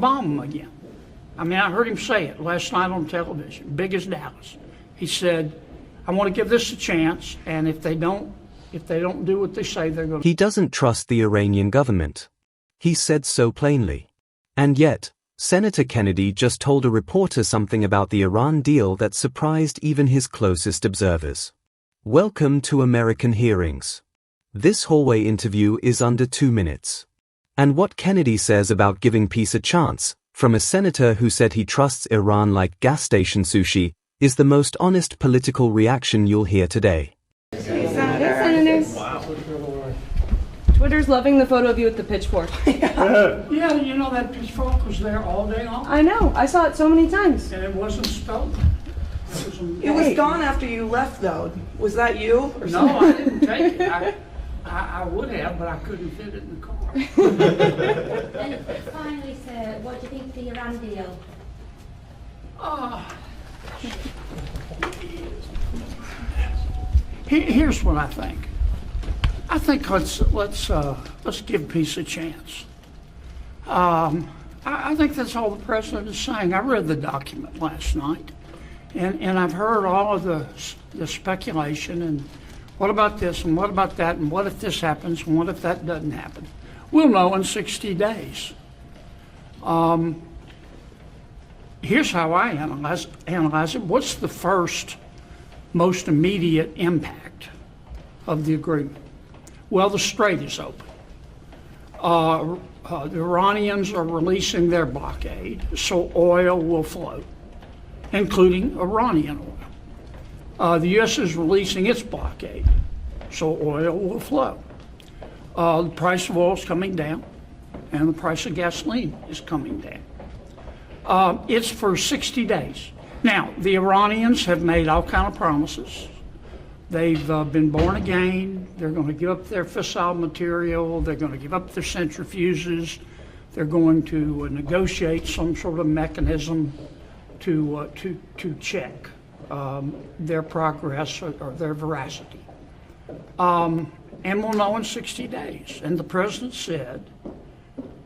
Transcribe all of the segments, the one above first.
bomb them again. I mean, I heard him say it last night on television, big as Dallas. He said, I want to give this a chance, and if they don't do what they say they're going to. He doesn't trust the Iranian government. He said so plainly. And yet, Senator Kennedy just told a reporter something about the Iran deal that surprised even his closest observers. Welcome to American Hearings. This hallway interview is under 2 minutes. And what Kennedy says about giving peace a chance, from a senator who said he trusts Iran like gas station sushi, is the most honest political reaction you'll hear today. Hey, Senators. Wow. Twitter's loving the photo of you with the pitchfork. Yeah, you know that pitchfork was there all day long. I know. I saw it so many times. And it wasn't stolen. It was gone after you left, though. Was that you? No, I didn't take it. I would have, but I couldn't fit it in the car. And finally, sir, what do you think of the Iran deal? Here's what I think. I think let's give peace a chance. I think that's all the president is saying. I read the document last night, and I've heard all of the speculation and what about this and what about that and what if this happens and what if that doesn't happen. We'll know in 60 days. Here's how I analyze it. What's the first, most immediate impact of the agreement? Well, the strait is open. The Iranians are releasing their blockade, so oil will flow, including Iranian oil. The U.S. is releasing its blockade, so oil will flow. The price of oil is coming down, and the price of gasoline is coming down. It's for 60 days. Now, the Iranians have made all kinds of promises. They've been born again. They're going to give up their fissile material. They're going to give up their centrifuges. They're going to negotiate some sort of mechanism to check their progress or their veracity. And we'll know in 60 days. And the president said,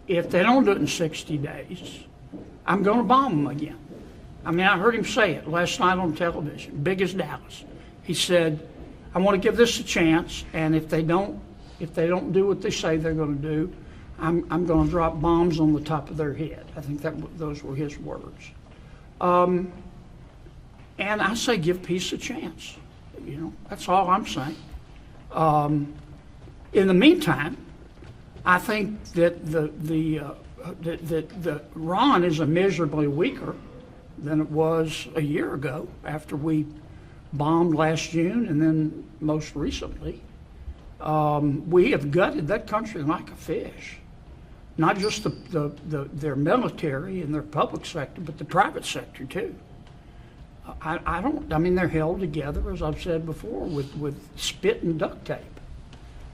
if they don't do it in 60 days, I'm going to bomb them again. I mean, I heard him say it last night on television, big as Dallas. He said, I want to give this a chance, and if they don't do what they say they're going to do, I'm going to drop bombs on the top of their head. I think those were his words. And I say give peace a chance. You know, that's all I'm saying. In the meantime, I think that the Iran is immeasurably weaker than it was a year ago after we bombed last June, and then most recently. We have gutted that country like a fish. Not just their military and their public sector, but the private sector too. I mean, they're held together, as I've said before, with spit and duct tape.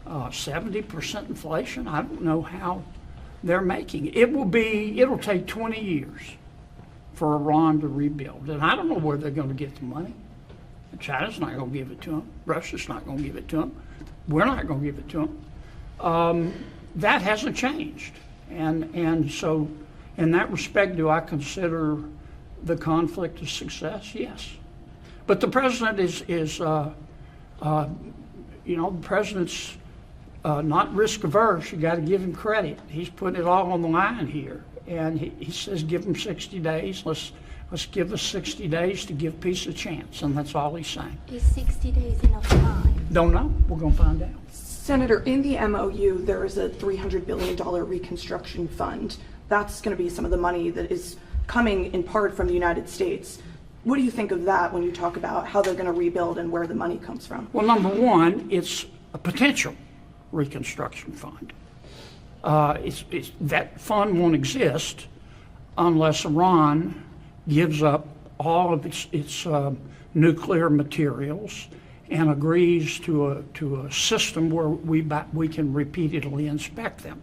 70% inflation, I don't know how they're making it. It'll take 20 years for Iran to rebuild. And I don't know where they're going to get the money. China's not going to give it to them. Russia's not going to give it to them. We're not going to give it to them. That hasn't changed. And so in that respect, do I consider the conflict a success? Yes. But the president is the president's not risk averse. You got to give him credit. He's putting it all on the line here. And he says, give them 60 days. Let's give us 60 days to give peace a chance, and that's all he's saying. Is 60 days enough time? Don't know. We're going to find out. Senator, in the MOU, there is a $300 billion reconstruction fund. That's going to be some of the money that is coming in part from the United States. What do you think of that when you talk about how they're going to rebuild and where the money comes from? Well, number one, it's a potential reconstruction fund. That fund won't exist unless Iran gives up all of its nuclear materials and agrees to a system where we can repeatedly inspect them.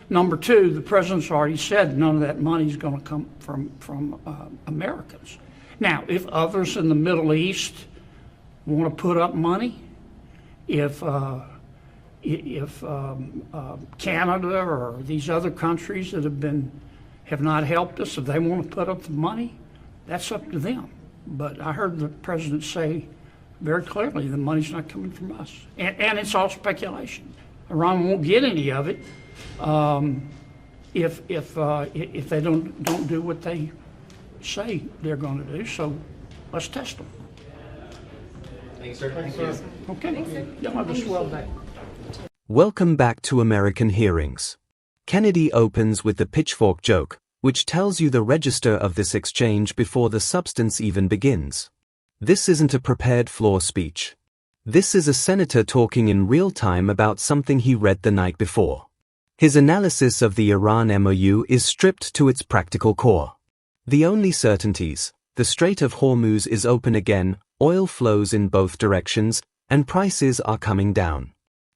Number two, the president's already said none of that money is going to come from Americans. Now, if others in the Middle East want to put up money, if Canada or these other countries that have been have not helped us. If they want to put up the money, that's up to them. But I heard the president say very clearly the money's not coming from us. And it's all speculation. Iran won't get any of it if they don't do what they say they're going to do. So let's test them. Thanks, sir. Thank you. Okay. Y'all have a swell day. Welcome back to American Hearings. Kennedy opens with the pitchfork joke, which tells you the register of this exchange before the substance even begins. This isn't a prepared floor speech. This is a senator talking in real time about something he read the night before. His analysis of the Iran MOU is stripped to its practical core. The only certainties: the Strait of Hormuz is open again, oil flows in both directions, and prices are coming down.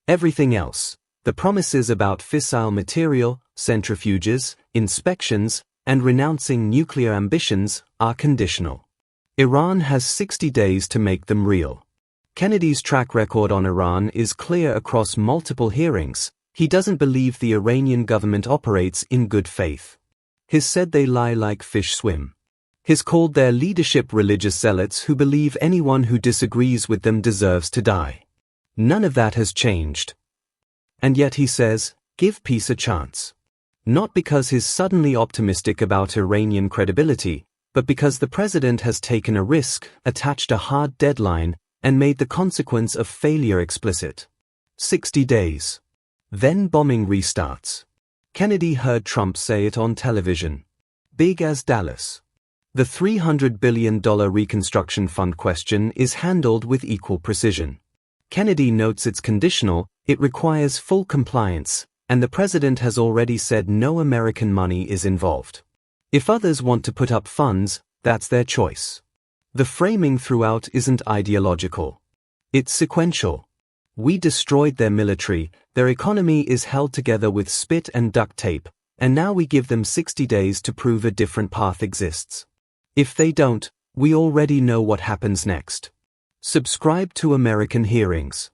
Everything else, the promises about fissile material, centrifuges, inspections, and renouncing nuclear ambitions, are conditional. Iran has 60 days to make them real. Kennedy's track record on Iran is clear across multiple hearings. He doesn't believe the Iranian government operates in good faith. He's said they lie like fish swim. He's called their leadership religious zealots who believe anyone who disagrees with them deserves to die. None of that has changed. And yet he says, give peace a chance. Not because he's suddenly optimistic about Iranian credibility, but because the president has taken a risk, attached a hard deadline, and made the consequence of failure explicit. 60 days. Then bombing restarts. Kennedy heard Trump say it on television. Big as Dallas. The $300 billion reconstruction fund question is handled with equal precision. Kennedy notes it's conditional, it requires full compliance, and the president has already said no American money is involved. If others want to put up funds, that's their choice. The framing throughout isn't ideological. It's sequential. We destroyed their military, their economy is held together with spit and duct tape, and now we give them 60 days to prove a different path exists. If they don't, we already know what happens next. Subscribe to American Hearings.